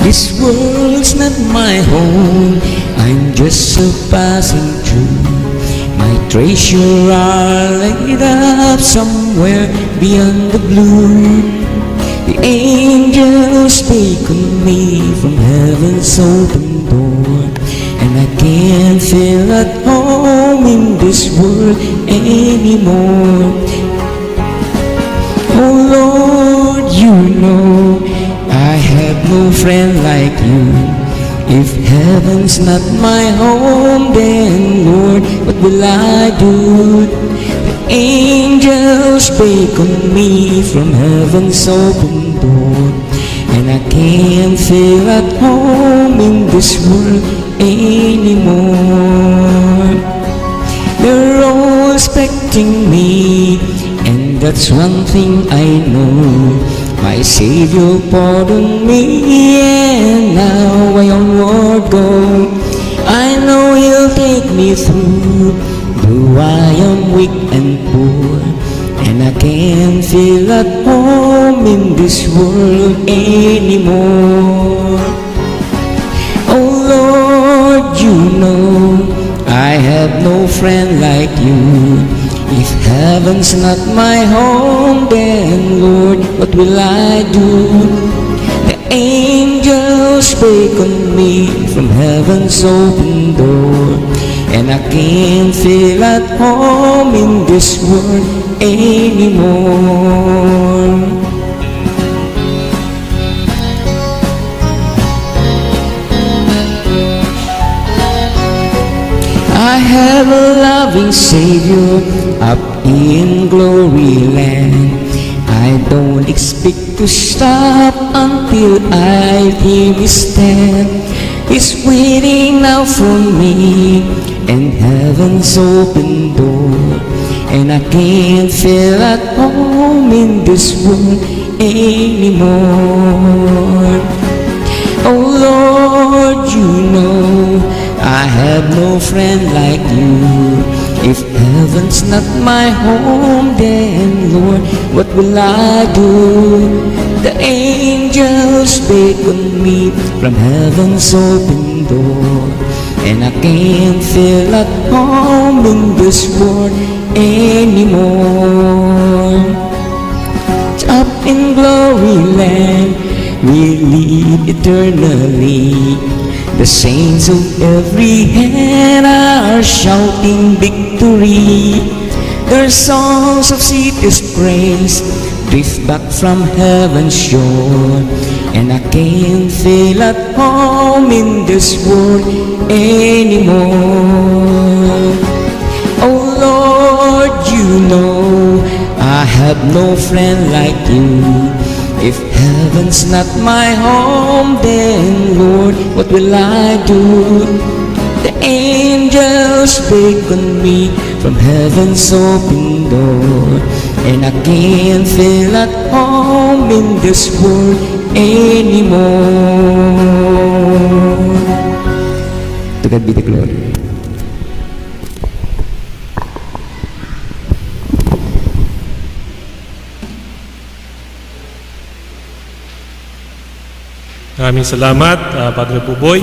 This world's not my home, I'm just a passing through. My treasure are laid up somewhere beyond the blue. The angels beckon me from heaven's open door, and I can't feel at home in this world anymore. Oh Lord, you know I have no friend like you. If heaven's not my home, then Lord, what will I do? The angels beckon me from heaven's open door, and I can't feel at home in this world anymore. They're all expecting me, and that's one thing I know. My Savior pardoned me, and now I onward go. I know He'll take me through, though I am weak and poor, and I can't feel at home in this world anymore. Oh Lord, you know I have no friend like you. If heaven's not my home, then Lord, what will I do? The angels beckon me from heaven's open door, and I can't feel at home in this world anymore. I have a loving Savior up in glory land. I don't expect to stop until I hear me stand. He's waiting now for me in heaven's open door, and I can't feel at home in this world anymore. Oh Lord, you know I have no friend like you. If heaven's not my home, then Lord, what will I do? The angels beckon me from heaven's open door, and I can't feel at home in this world anymore. Up in glory land, we live eternally. The saints of every hand are shouting victory. Their songs of sweetest praise drift back from heaven's shore, and I can't feel at home in this world anymore. Oh Lord, you know I have no friend like you. If heaven's not my home, then Lord, what will I do? The angels beckon me from heaven's open door, and I can't feel at home in this world anymore. To God be the glory. Maraming salamat, Padre Puboy.